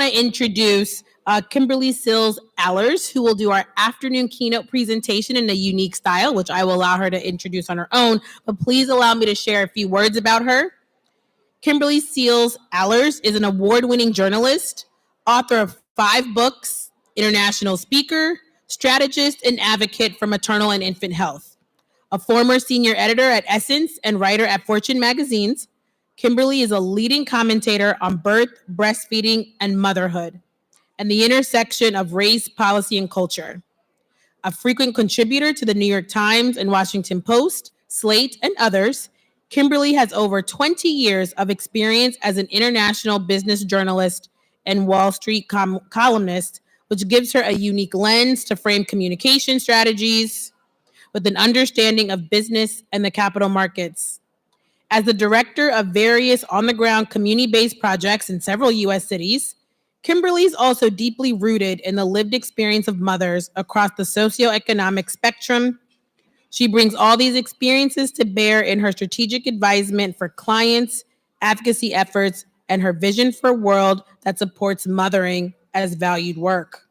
want to introduce Kimberly Seals Allers, who will do our afternoon keynote presentation in a unique style, which I will allow her to introduce on her own. But please allow me to share a few words about her. Kimberly Seals Allers is an award-winning journalist, author of 5 books, international speaker, strategist, and advocate for maternal and infant health. A former senior editor at Essence and writer at Fortune magazines, Kimberly is a leading commentator on birth, breastfeeding, and motherhood, and the intersection of race, policy, and culture. A frequent contributor to the New York Times and Washington Post, Slate, and others, Kimberly has over 20 years of experience as an international business journalist and Wall Street columnist, which gives her a unique lens to frame communication strategies with an understanding of business and the capital markets. As the director of various on-the-ground community-based projects in several U.S. cities, Kimberly is also deeply rooted in the lived experience of mothers across the socioeconomic spectrum. She brings all these experiences to bear in her strategic advisement for clients, advocacy efforts, and her vision for a world that supports mothering as valued work.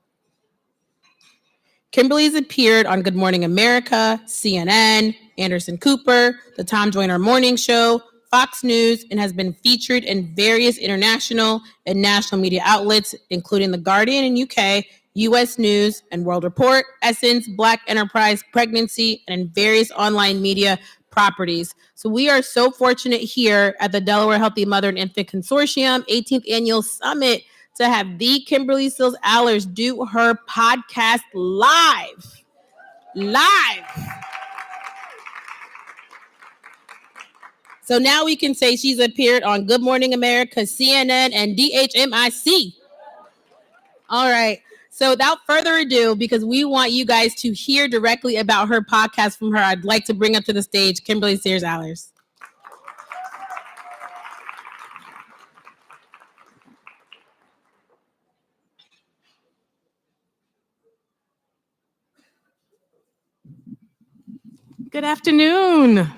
Kimberly has appeared on Good Morning America, CNN, Anderson Cooper, The Tom Joyner Morning Show, Fox News, and has been featured in various international and national media outlets, including The Guardian in UK, U.S. News and World Report, Essence, Black Enterprise, Pregnancy, and in various online media properties. So we are so fortunate here at the Delaware Healthy Mother and Infant Consortium 18th Annual Summit to have the Kimberly Seals Allers do her podcast live. So now we can say she's appeared on Good Morning America, CNN, and DMIC. All right. So without further ado, because we want you guys to hear directly about her podcast from her, I'd like to bring up to the stage Kimberly Seals Allers. Good afternoon.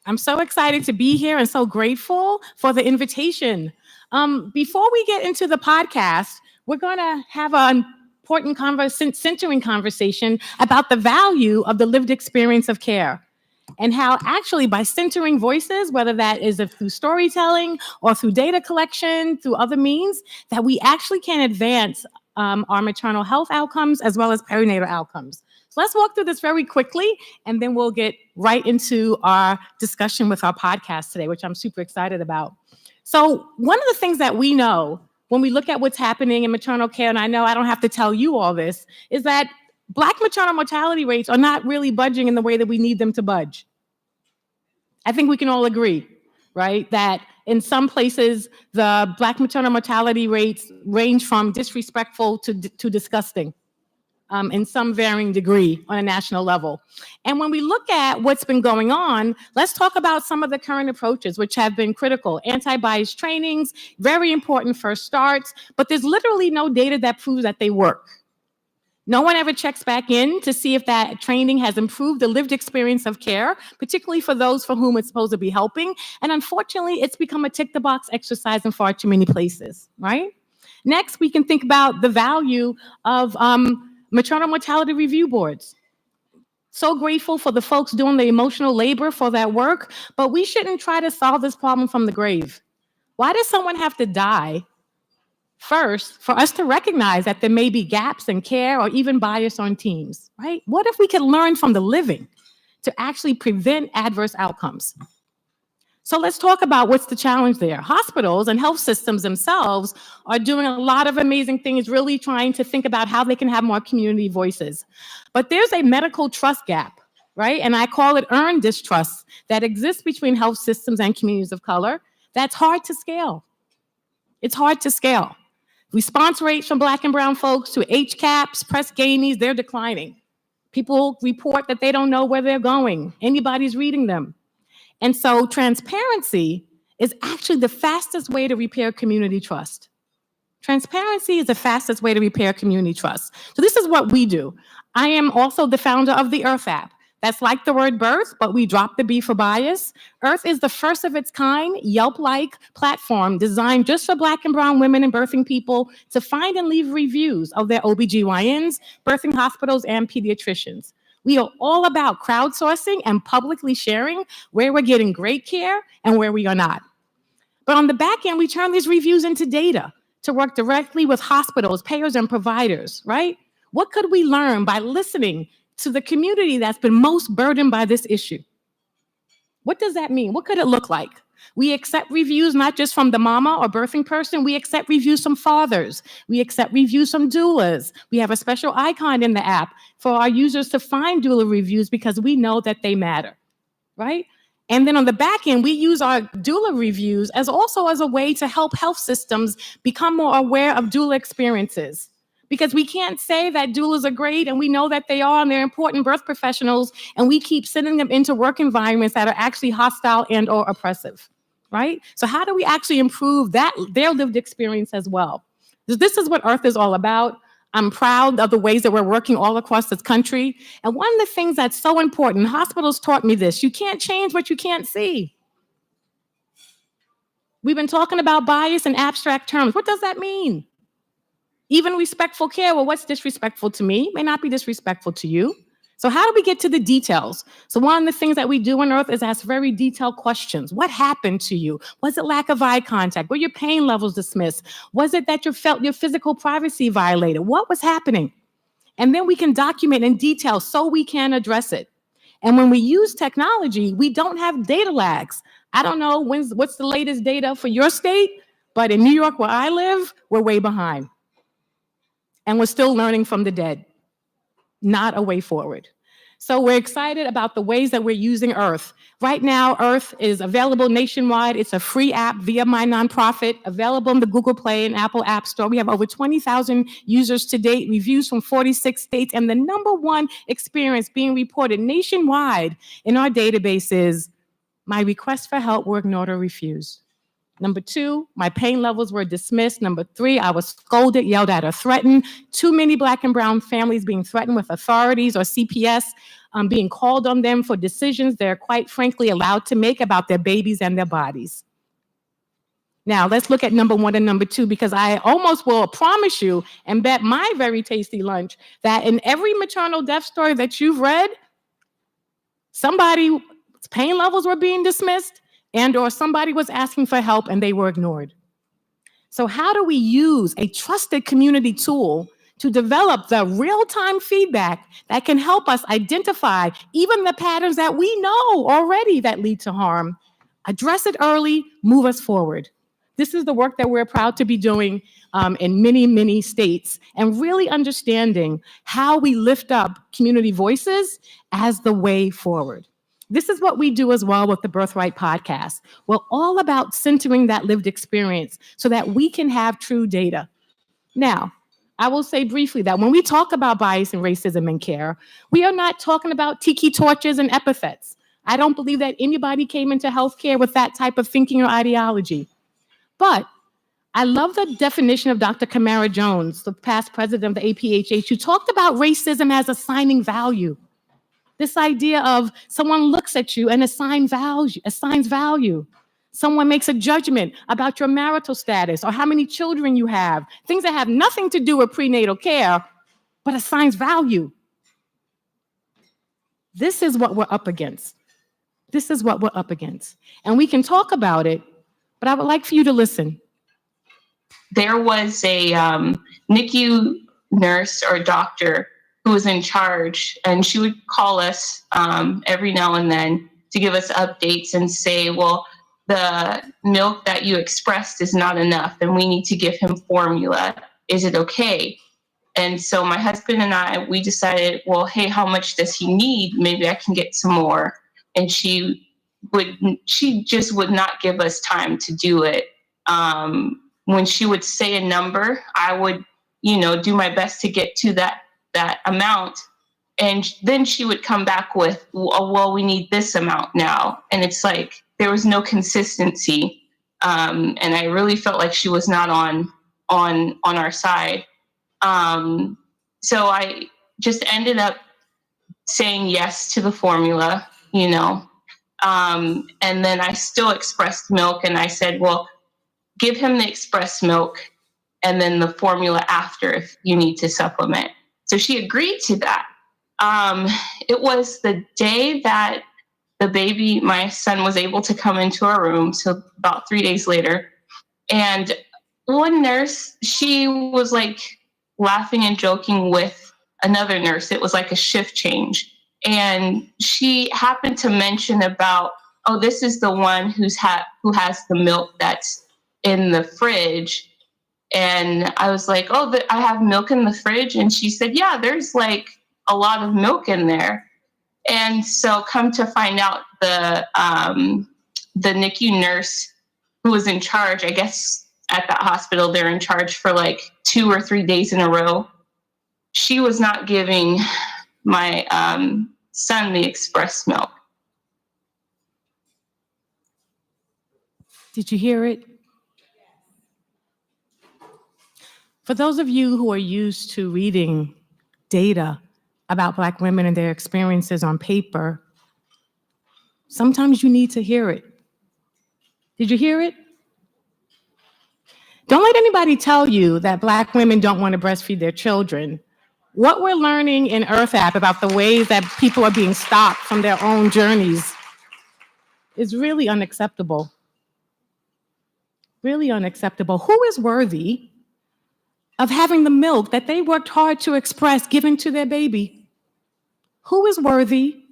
I'm so excited to be here and so grateful for the invitation. Before we get into the podcast, we're going to have an important centering conversation about the value of the lived experience of care and how actually by centering voices, whether that is through storytelling or through data collection, through other means, that we actually can advance our maternal health outcomes as well as perinatal outcomes. So let's walk through this very quickly, and then we'll get right into our discussion with our podcast today, which I'm super excited about. So one of the things that we know when we look at what's happening in maternal care, and I know I don't have to tell you all this, is that Black maternal mortality rates are not really budging in the way that we need them to budge. I think we can all agree, right, that in some places, the Black maternal mortality rates range from disrespectful to disgusting in some varying degree on a national level. And when we look at what's been going on, let's talk about some of the current approaches, which have been critical. Anti-bias trainings, very important first starts, but there's literally no data that proves that they work. No one ever checks back in to see if that training has improved the lived experience of care, particularly for those for whom it's supposed to be helping. And unfortunately, it's become a tick-the-box exercise in far too many places, right? Next, we can think about the value of maternal mortality review boards. So grateful for the folks doing the emotional labor for that work, but we shouldn't try to solve this problem from the grave. Why does someone have to die first for us to recognize that there may be gaps in care or even bias on teams, right? What if we could learn from the living to actually prevent adverse outcomes? So let's talk about what's the challenge there. Hospitals and health systems themselves are doing a lot of amazing things, really trying to think about how they can have more community voices. But there's a medical trust gap, right? And I call it earned distrust that exists between health systems and communities of color. That's hard to scale. It's hard to scale. Response rates from Black and brown folks to HCAHPS, Press Gainies, they're declining. People report that they don't know where they're going. Anybody's reading them. And so transparency is actually the fastest way to repair community trust. Transparency is the fastest way to repair community trust. So this is what we do. I am also the founder of the Irth App. that's like the word birth, but we dropped the B for bias. Irth is the first of its kind Yelp-like platform designed just for Black and brown women and birthing people to find and leave reviews of their OBGYNs, birthing hospitals, and pediatricians. We are all about crowdsourcing and publicly sharing where we're getting great care and where we are not. But on the back end, we turn these reviews into data to work directly with hospitals, payers, and providers, right? What could we learn by listening to the community that's been most burdened by this issue? What does that mean? What could it look like? We accept reviews not just from the mama or birthing person, we accept reviews from fathers. We accept reviews from doulas. We have a special icon in the app for our users to find doula reviews because we know that they matter, right? And then on the back end, we use our doula reviews as also as a way to help health systems become more aware of doula experiences. Because we can't say that doulas are great, and we know that they are, and they're important birth professionals, and we keep sending them into work environments that are actually hostile and or oppressive, right? So how do we actually improve their lived experience as well? This is what Irth is all about. I'm proud of the ways that we're working all across this country. And one of the things that's so important, hospitals taught me this, you can't change what you can't see. We've been talking about bias in abstract terms. What does that mean? Even respectful care, well, what's disrespectful to me may not be disrespectful to you. So how do we get to the details? So one of the things that we do in Irth is ask very detailed questions. What happened to you? Was it lack of eye contact? Were your pain levels dismissed? Was it that you felt your physical privacy violated? What was happening? And then we can document in detail so we can address it. And when we use technology, we don't have data lags. I don't know what's the latest data for your state, but in New York where I live, we're way behind. And we're still learning from the dead, not a way forward. So we're excited about the ways that we're using Irth. Right now, Irth is available nationwide. It's a free app via my nonprofit, available in the Google Play and Apple App Store. We have over 20,000 users to date, reviews from 46 states, and the #1 experience being reported nationwide in our database is, my requests for help were ignored or refused. #2, my pain levels were dismissed. #3, I was scolded, yelled at, or threatened. Too many Black and brown families being threatened with authorities or CPS, being called on them for decisions they're quite frankly allowed to make about their babies and their bodies. Now, let's look at #1 and #2, because I almost will promise you and bet my very tasty lunch that in every maternal death story that you've read, somebody's pain levels were being dismissed, and or somebody was asking for help and they were ignored. So how do we use a trusted community tool to develop the real-time feedback that can help us identify even the patterns that we know already that lead to harm, address it early, move us forward? This is the work that we're proud to be doing in many, many states, and really understanding how we lift up community voices as the way forward. This is what we do as well with the Birthright podcast. We're all about centering that lived experience so that we can have true data. Now, I will say briefly that when we talk about bias and racism in care, we are not talking about tiki torches and epithets. I don't believe that anybody came into healthcare with that type of thinking or ideology. But I love the definition of Dr. Kamara Jones, the past president of the APHH, who talked about racism as assigning value. This idea of someone looks at you and assigns value. Someone makes a judgment about your marital status or how many children you have, things that have nothing to do with prenatal care, but assigns value. This is what we're up against. This is what we're up against. And we can talk about it, but I would like for you to listen. There was a NICU nurse or doctor who was in charge, and she would call us every now and then to give us updates and say, well, the milk that you expressed is not enough and we need to give him formula. Is it okay? And so my husband and I, we decided, well, hey, how much does he need? Maybe I can get some more. And she just would not give us time to do it. When she would say a number, I would, do my best to get to that amount. And then she would come back with, well, we need this amount now. And it's like, there was no consistency. And I really felt like she was not on our side. So I just ended up saying yes to the formula, and then I still expressed milk, and I said, well, give him the express milk and then the formula after if you need to supplement. So she agreed to that. It was the day that the baby, my son, was able to come into our room, so about 3 days later. And one nurse, she was like laughing and joking with another nurse. It was like a shift change. And she happened to mention about, oh, this is the one who has the milk that's in the fridge. And I was like, oh, I have milk in the fridge. And she said, yeah, there's like a lot of milk in there. And so come to find out, the NICU nurse who was in charge, I guess at that hospital, they're in charge for like 2 or 3 days in a row. She was not giving my son the express milk. Did you hear it? For those of you who are used to reading data about Black women and their experiences on paper, sometimes you need to hear it. Did you hear it? Don't let anybody tell you that Black women don't want to breastfeed their children. What we're learning in Irth App about the ways that people are being stopped from their own journeys is really unacceptable. Really unacceptable. Who is worthy of having the milk that they worked hard to express given to their baby? Who is worthy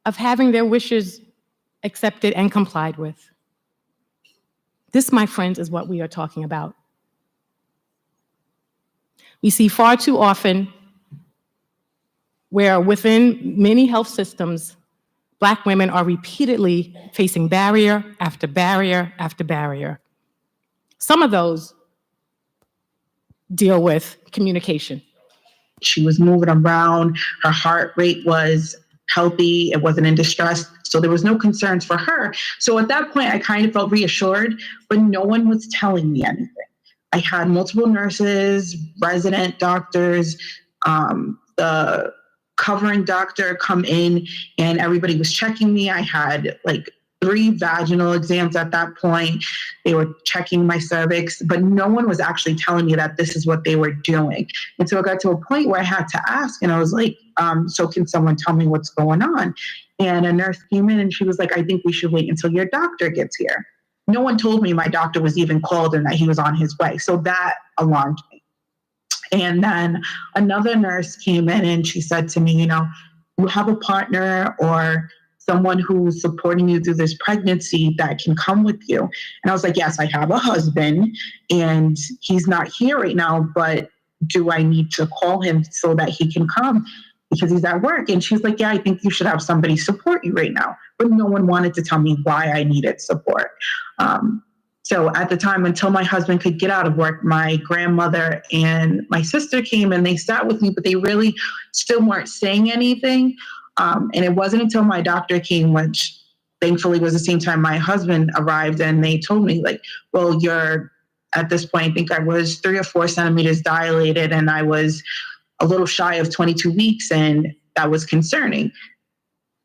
of having their wishes accepted and complied with? This, my friends, is what we are talking about. We see far too often where within many health systems, Black women are repeatedly facing barrier after barrier after barrier. Some of those deal with communication. She was moving around. Her heart rate was healthy. It wasn't in distress. So there was no concerns for her. So at that point, I kind of felt reassured, but no one was telling me anything. I had multiple nurses, resident doctors, the covering doctor come in, and everybody was checking me. I had like 3 vaginal exams at that point. They were checking my cervix, but no one was actually telling me that this is what they were doing. And so it got to a point where I had to ask, and I was like, so can someone tell me what's going on? And a nurse came in and she was like, I think we should wait until your doctor gets here. No one told me my doctor was even called and that he was on his way. So that alarmed me. And then another nurse came in and she said to me, you have a partner or someone who's supporting you through this pregnancy that can come with you. And I was like, yes, I have a husband and he's not here right now, but do I need to call him so that he can come because he's at work? And she's like, yeah, I think you should have somebody support you right now. But no one wanted to tell me why I needed support. So at the time, until my husband could get out of work, my grandmother and my sister came and they sat with me, but they really still weren't saying anything. And it wasn't until my doctor came, which thankfully was the same time my husband arrived, and they told me like, well, you're at this point, I think I was 3 or 4 centimeters dilated and I was a little shy of 22 weeks, and that was concerning.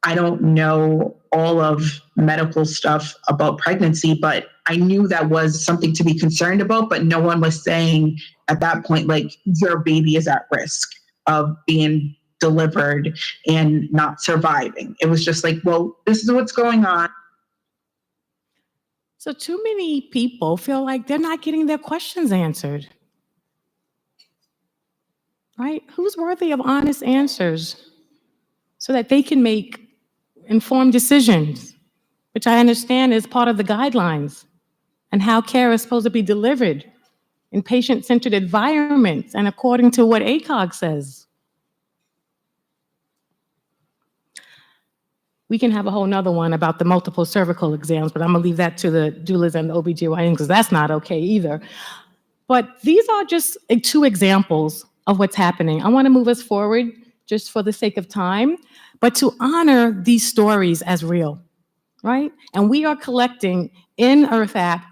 I don't know all of medical stuff about pregnancy, but I knew that was something to be concerned about, but no one was saying at that point, like, your baby is at risk of being delivered and not surviving. It was just like, well, this is what's going on. So too many people feel like they're not getting their questions answered. Right? Who's worthy of honest answers so that they can make informed decisions, which I understand is part of the guidelines and how care is supposed to be delivered in patient-centered environments and according to what ACOG says. We can have a whole nother one about the multiple cervical exams, but I'm gonna leave that to the doulas and the OBGYNs because that's not okay either. But these are just 2 examples of what's happening. I wanna move us forward just for the sake of time, but to honor these stories as real, right? And we are collecting in Irth App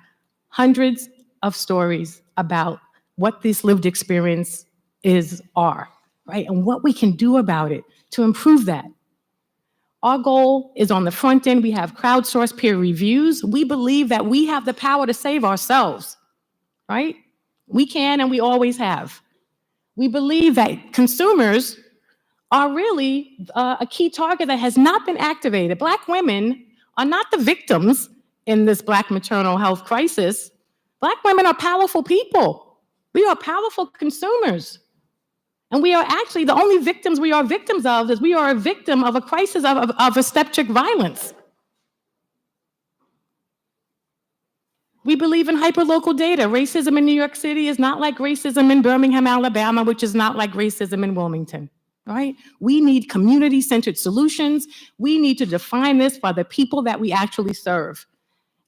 hundreds of stories about what this lived experience are. right? And what we can do about it to improve that. Our goal is on the front end. We have crowdsourced peer reviews. We believe that we have the power to save ourselves, right? We can, and we always have. We believe that consumers are really a key target that has not been activated. Black women are not the victims in this Black maternal health crisis. Black women are powerful people. We are powerful consumers. And we are actually the only victims we are victims of is we are a victim of a crisis of obstetric violence. We believe in hyperlocal data. Racism in New York City is not like racism in Birmingham, Alabama, which is not like racism in Wilmington, right? We need community-centered solutions. We need to define this for the people that we actually serve.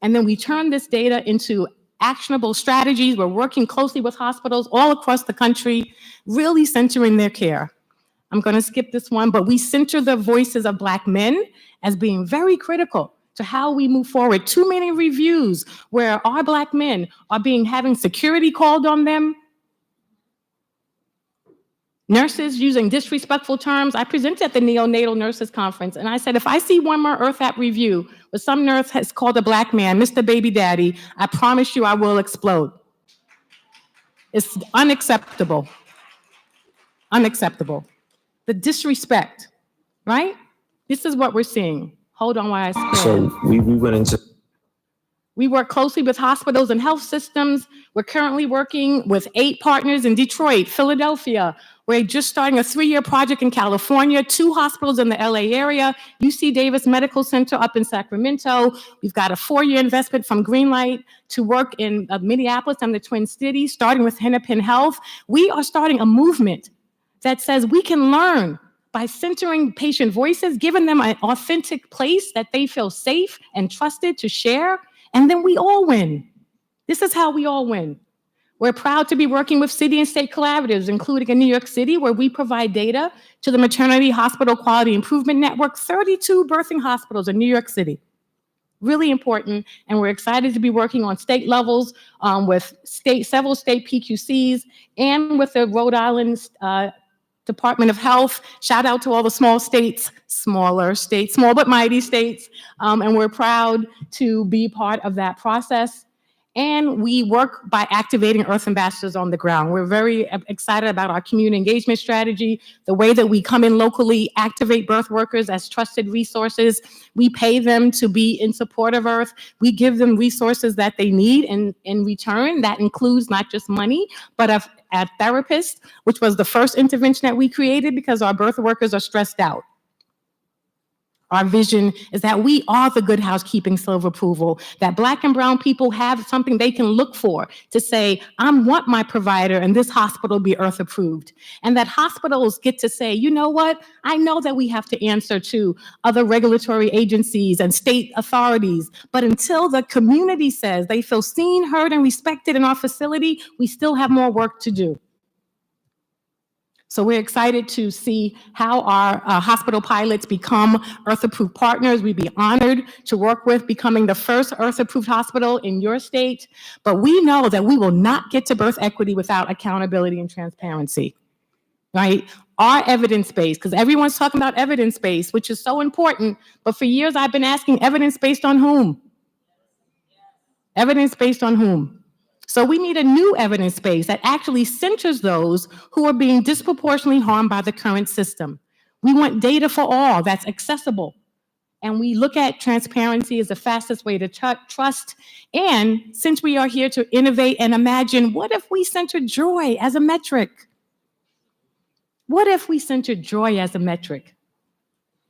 And then we turn this data into actionable strategies. We're working closely with hospitals all across the country, really centering their care. I'm going to skip this one, but we center the voices of Black men as being very critical to how we move forward. Too many reviews where our Black men are having security called on them. Nurses using disrespectful terms. I presented at the Neonatal Nurses Conference, and I said, if I see one more Irth App review where some nurse has called a Black man Mr. Baby Daddy, I promise you I will explode. It's unacceptable. Unacceptable. The disrespect, right? This is what we're seeing. Hold on while I scroll. So we went into... We work closely with hospitals and health systems. We're currently working with 8 partners in Detroit, Philadelphia. We're just starting a 3-year project in California, 2 hospitals in the LA area, UC Davis Medical Center up in Sacramento. We've got a 4-year investment from Greenlight to work in Minneapolis and the Twin Cities, starting with Hennepin Health. We are starting a movement that says we can learn by centering patient voices, giving them an authentic place that they feel safe and trusted to share. And then we all win. This is how we all win. We're proud to be working with city and state collaboratives, including in New York City, where we provide data to the Maternity Hospital Quality Improvement Network, 32 birthing hospitals in New York City. Really important, and we're excited to be working on state levels with several state PQCs and with the Rhode Island Department of Health. Shout out to all the small states, smaller states, small but mighty states. And we're proud to be part of that process. And we work by activating Earth ambassadors on the ground. We're very excited about our community engagement strategy, the way that we come in locally, activate birth workers as trusted resources. We pay them to be in support of Earth. We give them resources that they need in return. That includes not just money, but a therapist, which was the first intervention that we created because our birth workers are stressed out. Our vision is that we are the good housekeeping seal of approval, that Black and brown people have something they can look for to say, I want my provider and this hospital be Earth approved. And that hospitals get to say, you know what? I know that we have to answer to other regulatory agencies and state authorities, but until the community says they feel seen, heard, and respected in our facility, we still have more work to do. So we're excited to see how our hospital pilots become Earth-approved partners. We'd be honored to work with becoming the first Earth-approved hospital in your state. But we know that we will not get to birth equity without accountability and transparency, right? Our evidence base, because everyone's talking about evidence base, which is so important. But for years, I've been asking evidence based on whom? Evidence based on whom? So we need a new evidence base that actually centers those who are being disproportionately harmed by the current system. We want data for all that's accessible. And we look at transparency as the fastest way to trust. And since we are here to innovate and imagine, what if we centered joy as a metric? What if we centered joy as a metric?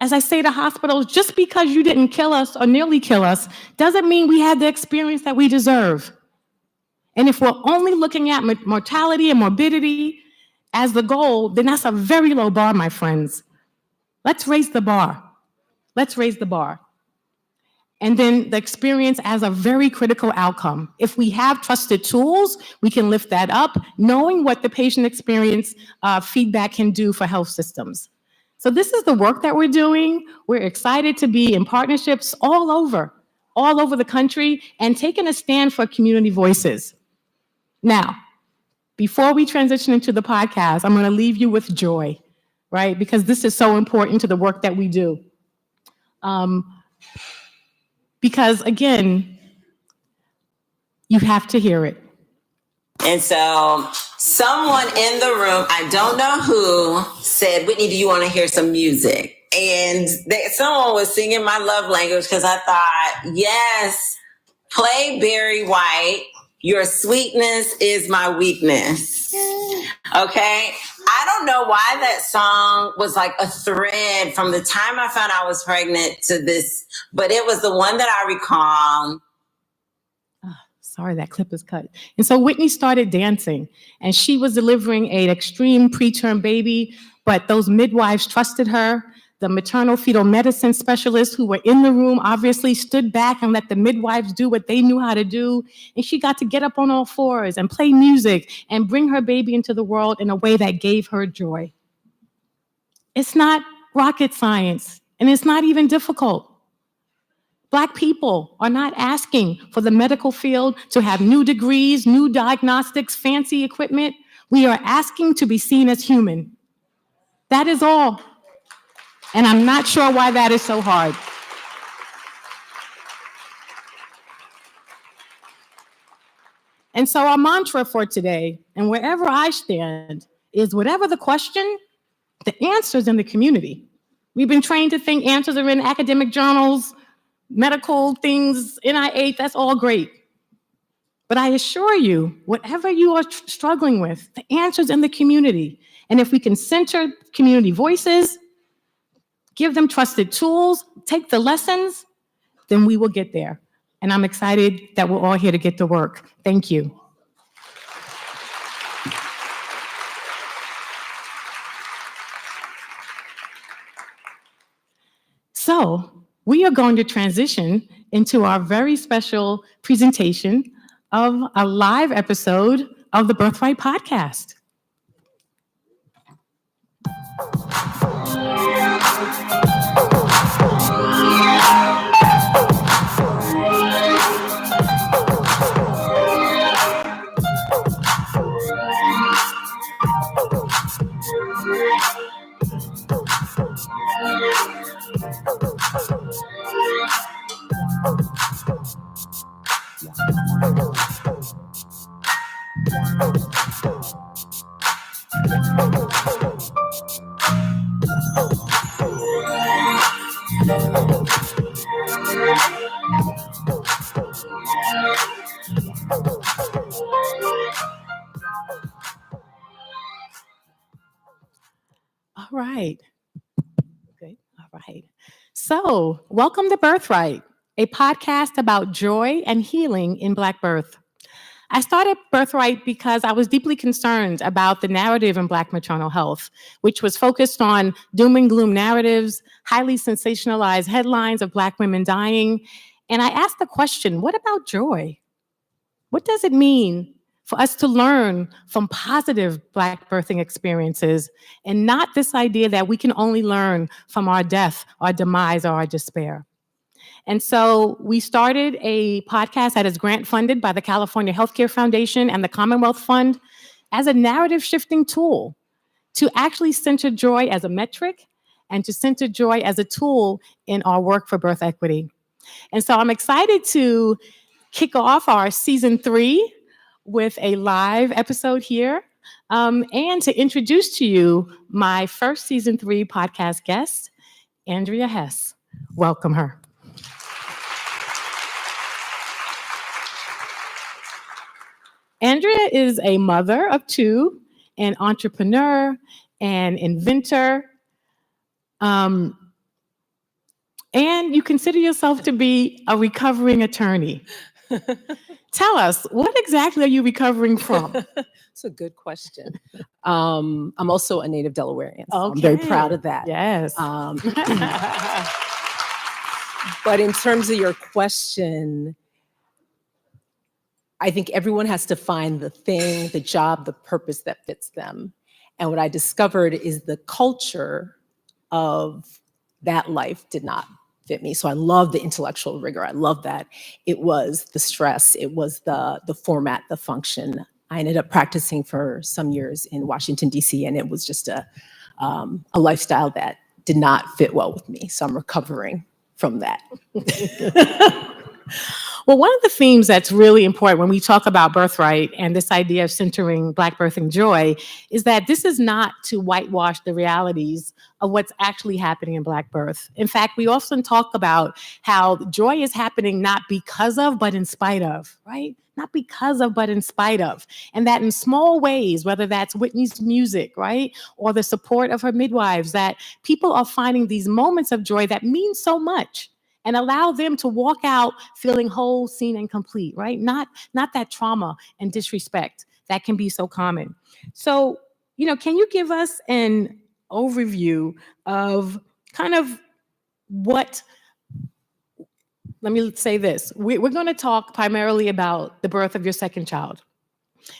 As I say to hospitals, just because you didn't kill us or nearly kill us doesn't mean we had the experience that we deserve. And if we're only looking at mortality and morbidity as the goal, then that's a very low bar, my friends. Let's raise the bar. Let's raise the bar. And then the experience as a very critical outcome. If we have trusted tools, we can lift that up, knowing what the patient experience feedback can do for health systems. So this is the work that we're doing. We're excited to be in partnerships all over the country and taking a stand for community voices. Now, before we transition into the podcast, I'm going to leave you with joy. right? Because this is so important to the work that we do. Because again, you have to hear it. And so someone in the room, I don't know who, said, Whitney, do you want to hear some music? And someone was singing my love language because I thought, yes, play Barry White. Your sweetness is my weakness. Okay. I don't know why that song was like a thread from the time I found I was pregnant to this, but it was the one that I recall. Sorry, that clip is cut. And so Whitney started dancing, and she was delivering an extreme preterm baby, but those midwives trusted her. The maternal fetal medicine specialists who were in the room obviously stood back and let the midwives do what they knew how to do. And she got to get up on all fours and play music and bring her baby into the world in a way that gave her joy. It's not rocket science, and it's not even difficult. Black people are not asking for the medical field to have new degrees, new diagnostics, fancy equipment. We are asking to be seen as human. That is all. And I'm not sure why that is so hard. And so our mantra for today, and wherever I stand, is whatever the question, the answer's in the community. We've been trained to think answers are in academic journals, medical things, NIH, that's all great. But I assure you, whatever you are struggling with, the answer's in the community. And if we can center community voices, give them trusted tools, take the lessons, then we will get there. And I'm excited that we're all here to get to work. Thank you. So we are going to transition into our very special presentation of a live episode of the Birthright podcast. All right. Good. All right. So, welcome to Birthright, a podcast about joy and healing in Black birth. I started Birthright because I was deeply concerned about the narrative in Black maternal health, which was focused on doom and gloom narratives, highly sensationalized headlines of Black women dying. And I asked the question, what about joy? What does it mean for us to learn from positive Black birthing experiences and not this idea that we can only learn from our death, our demise, or our despair? And so we started a podcast that is grant funded by the California Healthcare Foundation and the Commonwealth Fund as a narrative shifting tool to actually center joy as a metric and to center joy as a tool in our work for birth equity. And so I'm excited to kick off our season 3 with a live episode here and to introduce to you my first season 3 podcast guest, Andrea Hess. Welcome her. Andrea is a mother of 2, an entrepreneur, an inventor, and you consider yourself to be a recovering attorney. Tell us, what exactly are you recovering from? It's a good question. I'm also a native Delawarean, so Okay. I'm very proud of that. Yes. But in terms of your question, I think everyone has to find the thing, the job, the purpose that fits them. And what I discovered is the culture of that life did not fit me. So I love the intellectual rigor. I love that. It was the stress. It was the format, the function. I ended up practicing for some years in Washington, D.C., and it was just a a lifestyle that did not fit well with me. So I'm recovering from that. Well, one of the themes that's really important when we talk about Birthright and this idea of centering Black birthing joy is that this is not to whitewash the realities of what's actually happening in Black birth. In fact, we often talk about how joy is happening not because of, but in spite of, right? Not because of, but in spite of. And that in small ways, whether that's Whitney's music, right? Or the support of her midwives, that people are finding these moments of joy that mean so much, and allow them to walk out feeling whole, seen, and complete, right? Not that trauma and disrespect that can be so common. So, can you give us an overview of kind of what, let me say this. We're going to talk primarily about the birth of your second child,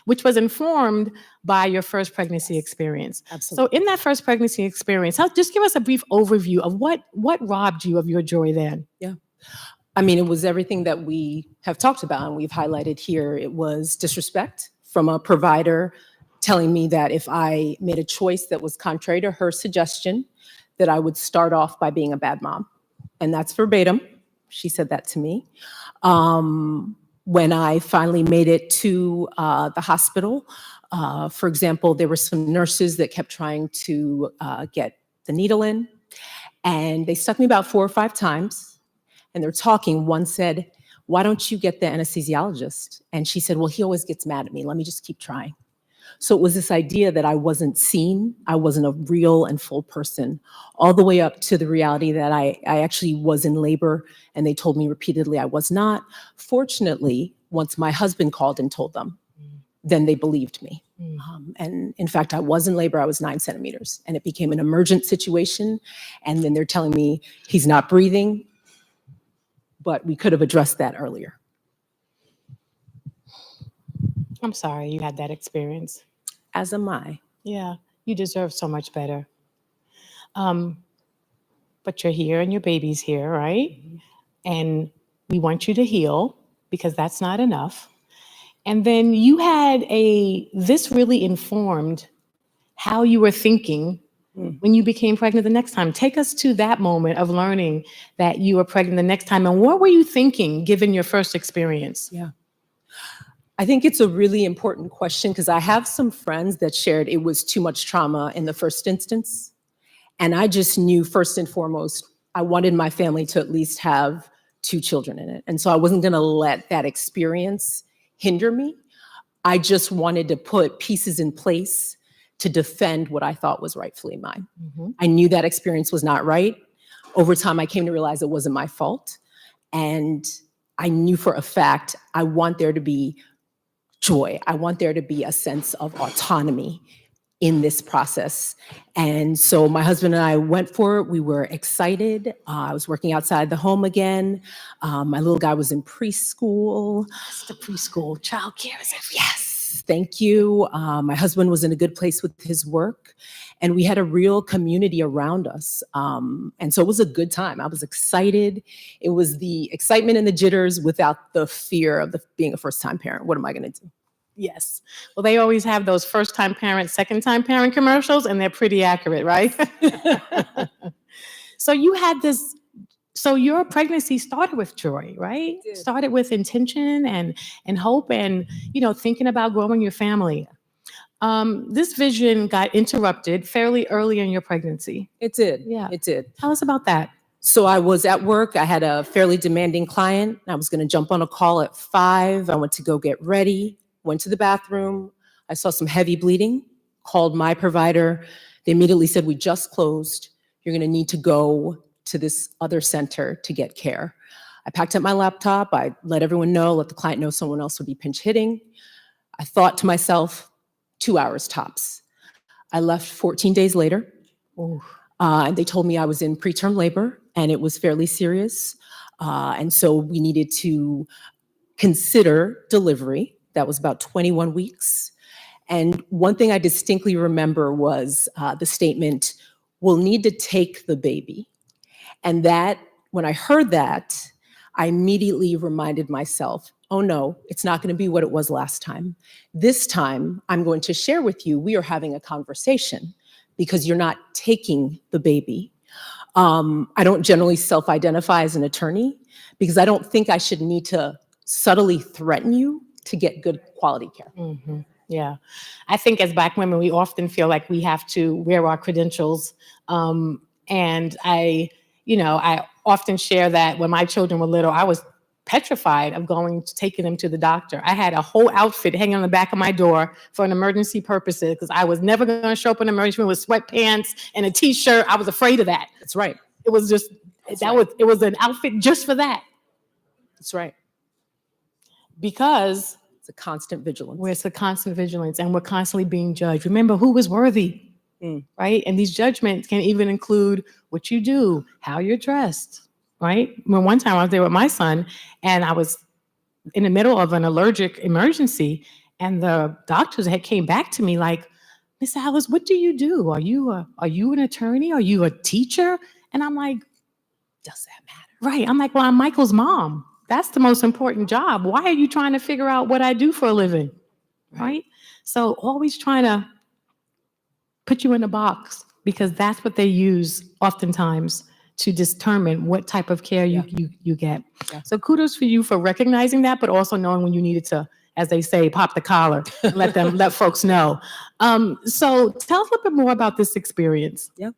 which was informed by your first pregnancy experience. Absolutely. So in that first pregnancy experience, just give us a brief overview of what robbed you of your joy then. Yeah. I mean, it was everything that we have talked about and we've highlighted here. It was disrespect from a provider telling me that if I made a choice that was contrary to her suggestion, that I would start off by being a bad mom. And that's verbatim. She said that to me. When I finally made it to the hospital, for example, there were some nurses that kept trying to get the needle in, and they stuck me about 4 or 5 times, and they're talking. One said, "Why don't you get the anesthesiologist?" And she said, "Well, he always gets mad at me. Let me just keep trying." So it was this idea that I wasn't seen, I wasn't a real and full person, all the way up to the reality that I actually was in labor, and they told me repeatedly I was not. Fortunately, once my husband called and told them, then they believed me. And in fact, I was in labor, I was 9 centimeters, and it became an emergent situation. And then they're telling me he's not breathing, but we could have addressed that earlier. I'm sorry you had that experience. As am I. Yeah, you deserve so much better. But you're here and your baby's here, right? And we want you to heal because that's not enough. And then you had this really informed how you were thinking when you became pregnant the next time. Take us to that moment of learning that you were pregnant the next time. And what were you thinking given your first experience? Yeah. I think it's a really important question because I have some friends that shared it was too much trauma in the first instance. And I just knew first and foremost, I wanted my family to at least have 2 children in it. And so I wasn't going to let that experience hinder me. I just wanted to put pieces in place to defend what I thought was rightfully mine. I knew that experience was not right. Over time, I came to realize it wasn't my fault. And I knew for a fact, I want there to be joy. I want there to be a sense of autonomy in this process. And so my husband and I went for it. We were excited. I was working outside the home again. My little guy was in preschool. That's the preschool. Childcare is everything. Yes, thank you. My husband was in a good place with his work, and we had a real community around us. And so it was a good time. I was excited. It was the excitement and the jitters without the fear of being a first-time parent. What am I going to do? Yes. Well, they always have those first-time parent, second-time parent commercials, and they're pretty accurate, right? So you had this, so your pregnancy started with joy, right? It did. Started with intention and hope and, thinking about growing your family. This vision got interrupted fairly early in your pregnancy. It did. Yeah. It did. Tell us about that. So I was at work. I had a fairly demanding client. I was going to jump on a call at 5. I went to go get ready, went to the bathroom. I saw some heavy bleeding, called my provider. They immediately said, "We just closed. You're going to need to go to this other center to get care." I packed up my laptop. I let everyone know, let the client know someone else would be pinch hitting. I thought to myself, 2 hours tops. I left 14 days later. And they told me I was in preterm labor and it was fairly serious. And so we needed to consider delivery. That was about 21 weeks. And one thing I distinctly remember was the statement, "We'll need to take the baby." And that, when I heard that, I immediately reminded myself, oh no, it's not going to be what it was last time. This time, I'm going to share with you, we are having a conversation, because you're not taking the baby. I don't generally self-identify as an attorney because I don't think I should need to subtly threaten you to get good quality care. Mm-hmm. Yeah. I think as Black women, we often feel like we have to wear our credentials. And I often share that when my children were little, I was petrified of taking them to the doctor. I had a whole outfit hanging on the back of my door for an emergency purposes because I was never going to show up in an emergency room with sweatpants and a t-shirt. I was afraid of that. That's right. It was just, it was an outfit just for that. That's right. Because it's a constant vigilance. It's a constant vigilance, and we're constantly being judged. Remember, who is worthy, right? And these judgments can even include what you do, how you're dressed, right? When one time I was there with my son, and I was in the middle of an allergic emergency, and the doctors had came back to me like, Miss Allers, what do you do? Are you an attorney? Are you a teacher? And I'm like, does that matter? Right. I'm like, well, I'm Michael's mom. That's the most important job. Why are you trying to figure out what I do for a living? Right? So always trying to put you in a box because that's what they use oftentimes to determine what type of care you get. Yeah. So kudos for you for recognizing that, but also knowing when you needed to, as they say, pop the collar and let folks know. So tell us a little bit more about this experience. Yeah,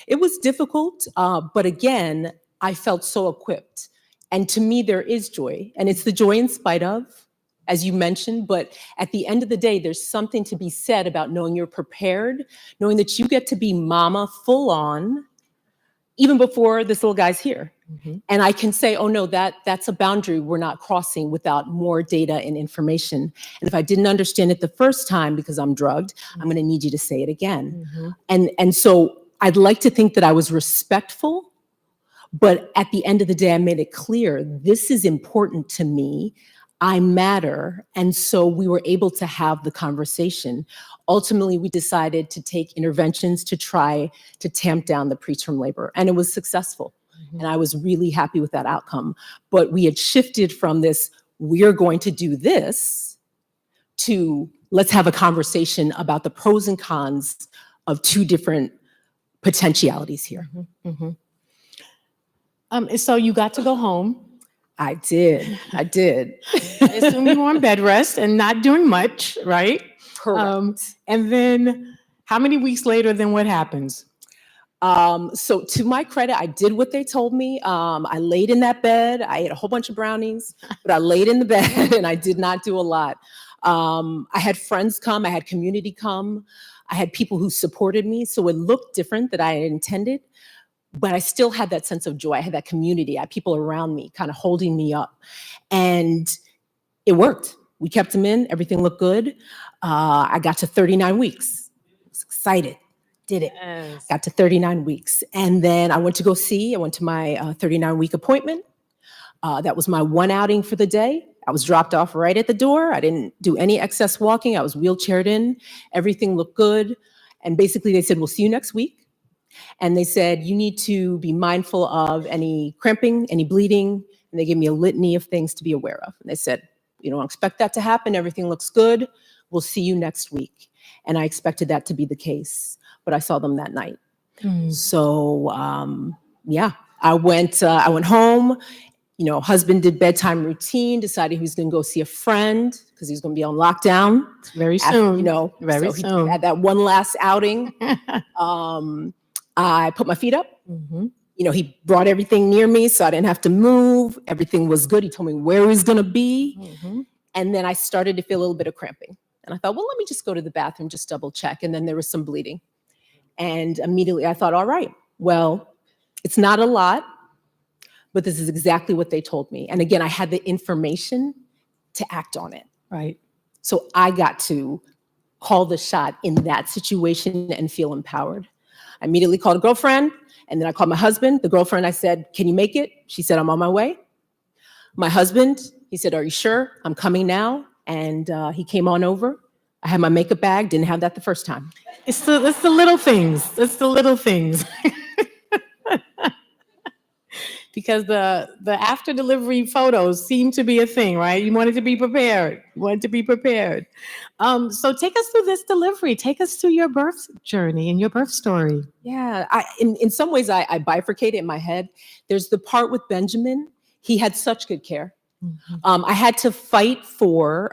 it was difficult, but again, I felt so equipped. And to me, there is joy, and it's the joy in spite of, as you mentioned, but at the end of the day, there's something to be said about knowing you're prepared, knowing that you get to be mama full on, even before this little guy's here. Mm-hmm. And I can say, oh no, that's a boundary we're not crossing without more data and information. And if I didn't understand it the first time because I'm drugged, I'm gonna need you to say it again. Mm-hmm. And so I'd like to think that I was respectful, but at the end of the day, I made it clear, this is important to me. I matter. And so we were able to have the conversation. Ultimately, we decided to take interventions to try to tamp down the preterm labor, and it was successful. Mm-hmm. And I was really happy with that outcome. But we had shifted from this, we're going to do this, to let's have a conversation about the pros and cons of two different potentialities here. Mm-hmm. Mm-hmm. So you got to go home. I did. I assume you were on bed rest and not doing much, right? Correct. And then how many weeks later, then what happens? So to my credit, I did what they told me. I laid in that bed. I ate a whole bunch of brownies, but I laid in the bed and I did not do a lot. I had friends come. I had community come. I had people who supported me. So it looked different than I had intended. But I still had that sense of joy. I had that community. I had people around me kind of holding me up. And it worked. We kept them in. Everything looked good. I got to 39 weeks. I was excited. Did it. Yes. Got to 39 weeks. And then I went to my 39-week appointment. That was my one outing for the day. I was dropped off right at the door. I didn't do any excess walking. I was wheelchaired in. Everything looked good. And basically they said, we'll see you next week. And they said, you need to be mindful of any cramping, any bleeding. And they gave me a litany of things to be aware of. And they said, you don't expect that to happen. Everything looks good. We'll see you next week. And I expected that to be the case, but I saw them that night. So, I went home. Husband did bedtime routine, decided he was going to go see a friend because he was going to be on lockdown. Very soon. He had that one last outing. I put my feet up. Mm-hmm. He brought everything near me so I didn't have to move. Everything was good. He told me where he was going to be. Mm-hmm. And then I started to feel a little bit of cramping. And I thought, well, let me just go to the bathroom, just double check. And then there was some bleeding. And immediately I thought, all right, well, it's not a lot, but this is exactly what they told me. And again, I had the information to act on it. Right. So I got to call the shot in that situation and feel empowered. I immediately called a girlfriend, and then I called my husband. The girlfriend, I said, can you make it? She said, I'm on my way. My husband, he said, are you sure? I'm coming now. And he came on over. I had my makeup bag, didn't have that the first time. It's the little things. It's the little things. because the after delivery photos seem to be a thing, right? You wanted to be prepared. So take us through this delivery. Take us through your birth journey and your birth story. Yeah, in some ways I bifurcate it in my head. There's the part with Benjamin. He had such good care. Mm-hmm. I had to fight for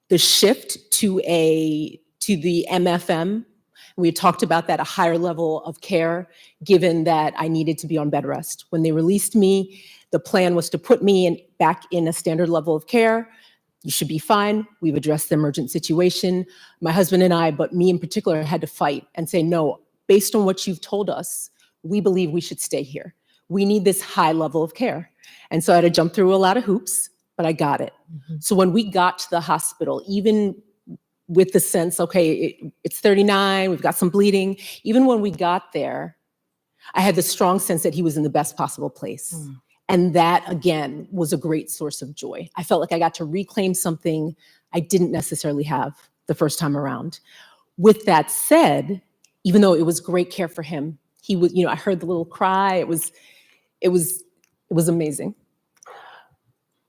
the shift to the MFM. We had talked about that, a higher level of care, given that I needed to be on bed rest. When they released me, the plan was to put me back in a standard level of care. You should be fine. We've addressed the emergent situation. My husband and I, but me in particular, had to fight and say, no, based on what you've told us, we believe we should stay here. We need this high level of care. And so I had to jump through a lot of hoops, but I got it. Mm-hmm. So when we got to the hospital, even with the sense, okay, it's 39, we've got some bleeding. Even when we got there, I had the strong sense that he was in the best possible place. Mm. And that, again, was a great source of joy. I felt like I got to reclaim something I didn't necessarily have the first time around. With that said, even though it was great care for him, he was, I heard the little cry. It was amazing.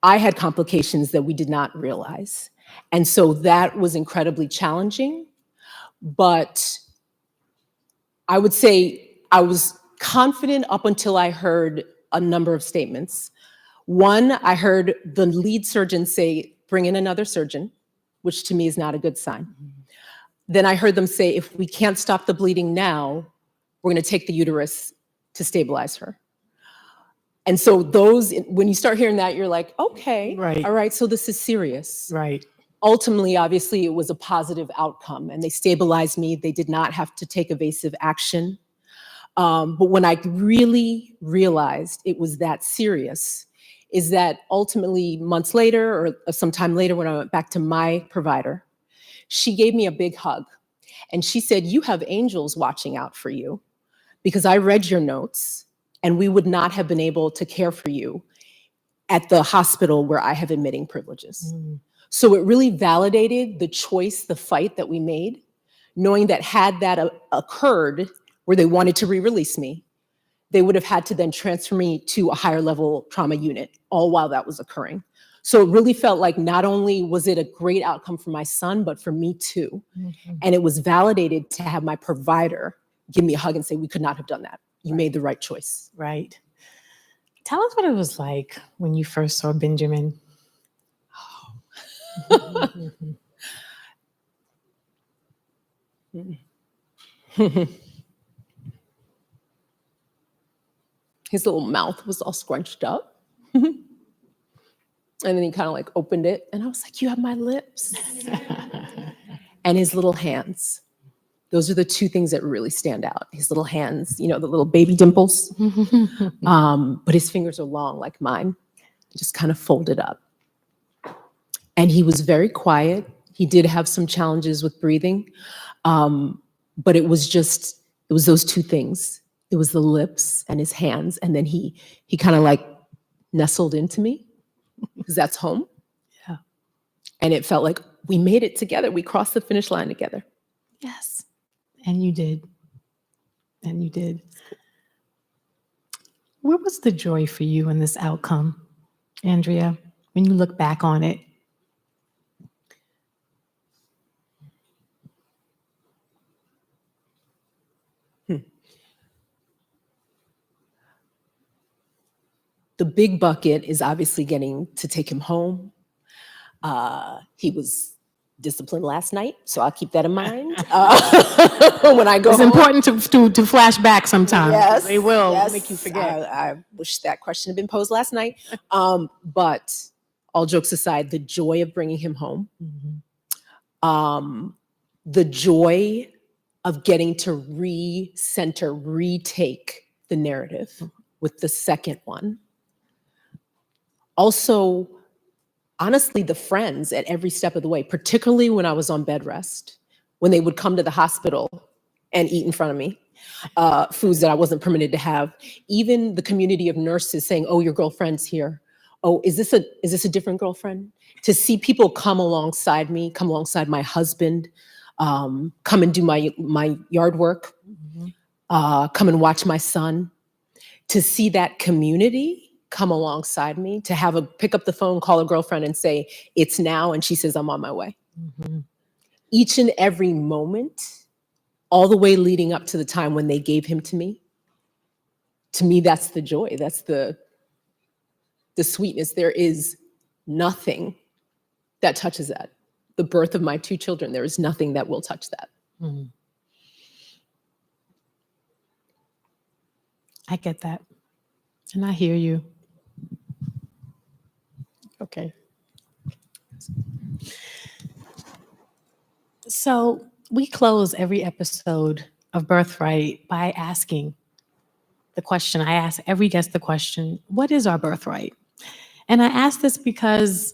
I had complications that we did not realize. And so that was incredibly challenging, but I would say I was confident up until I heard a number of statements. One, I heard the lead surgeon say, bring in another surgeon, which to me is not a good sign. Mm-hmm. Then I heard them say, if we can't stop the bleeding now, we're going to take the uterus to stabilize her. And so those, when you start hearing that, you're like, okay, right. All right, so this is serious. Right. Ultimately, obviously, it was a positive outcome and they stabilized me. They did not have to take evasive action. But when I really realized it was that serious, is that ultimately months later or sometime later when I went back to my provider, she gave me a big hug. And she said, you have angels watching out for you because I read your notes and we would not have been able to care for you at the hospital where I have admitting privileges. Mm. So it really validated the choice, the fight that we made, knowing that had that occurred where they wanted to re-release me, they would have had to then transfer me to a higher level trauma unit, all while that was occurring. So it really felt like not only was it a great outcome for my son, but for me too. Mm-hmm. And it was validated to have my provider give me a hug and say, we could not have done that. You made the right choice. Right. Tell us what it was like when you first saw Benjamin. His little mouth was all scrunched up. And then he kind of like opened it and I was like, you have my lips. And his little hands. Those are the two things that really stand out. His little hands, the little baby dimples. But his fingers are long like mine, just kind of folded up. And he was very quiet. He did have some challenges with breathing. But it was those two things. It was the lips and his hands. And then he kind of like nestled into me because that's home. Yeah. And it felt like we made it together. We crossed the finish line together. Yes. And you did. And you did. Where was the joy for you in this outcome, Andrea, when you look back on it? The big bucket is obviously getting to take him home. He was disciplined last night, so I'll keep that in mind when I go home. It's important to flash back sometimes. Yes, they will yes, make you forget. I wish that question had been posed last night. But all jokes aside, the joy of bringing him home, the joy of getting to retake the narrative with the second one. Also, honestly, the friends at every step of the way, particularly when I was on bed rest, when they would come to the hospital and eat in front of me, foods that I wasn't permitted to have. Even the community of nurses saying, "Oh, your girlfriend's here. Oh, is this a different girlfriend?" To see people come alongside me, come alongside my husband, come and do my yard work, come and watch my son. to see that community come alongside me, to pick up the phone, call a girlfriend and say, it's now, and she says, I'm on my way. Mm-hmm. Each and every moment, all the way leading up to the time when they gave him to me, that's the joy. That's the sweetness. There is nothing that touches that. The birth of my 2 children, there is nothing that will touch that. Mm-hmm. I get that. And I hear you. Okay. So we close every episode of Birthright by asking the question. I ask every guest the question, what is our birthright? And I ask this because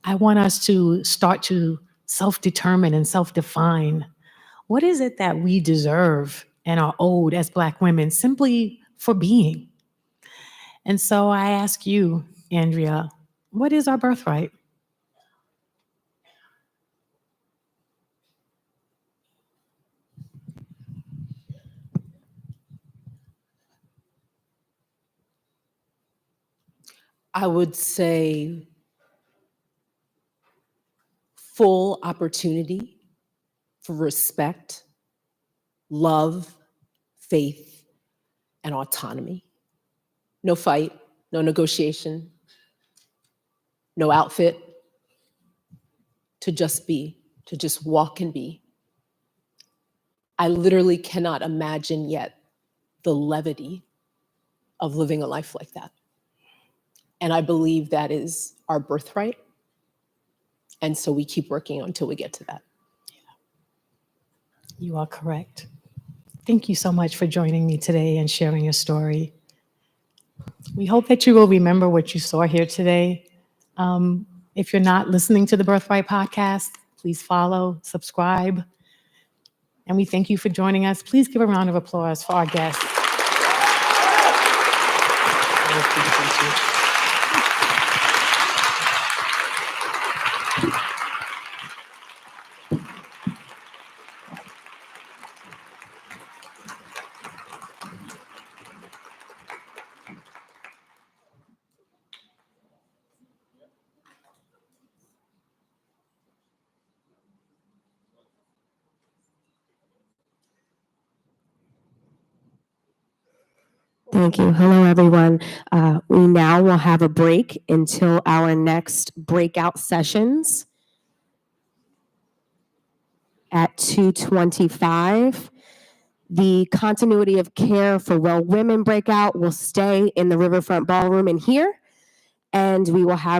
I want us to start to self-determine and self-define. What is it that we deserve and are owed as Black women simply for being? And so I ask you, Andrea, what is our birthright? I would say full opportunity for respect, love, faith, and autonomy. No fight, no negotiation, no outfit, to just be, to just walk and be. I literally cannot imagine yet the levity of living a life like that. And I believe that is our birthright. And so we keep working until we get to that. You are correct. Thank you so much for joining me today and sharing your story. We hope that you will remember what you saw here today. If you're not listening to the Birthright podcast, please follow, subscribe. And we thank you for joining us. Please give a round of applause for our guests. Thank you. Hello, everyone. We now will have a break until our next breakout sessions at 2:25. The continuity of care for well women breakout will stay in the Riverfront Ballroom in here, and we will have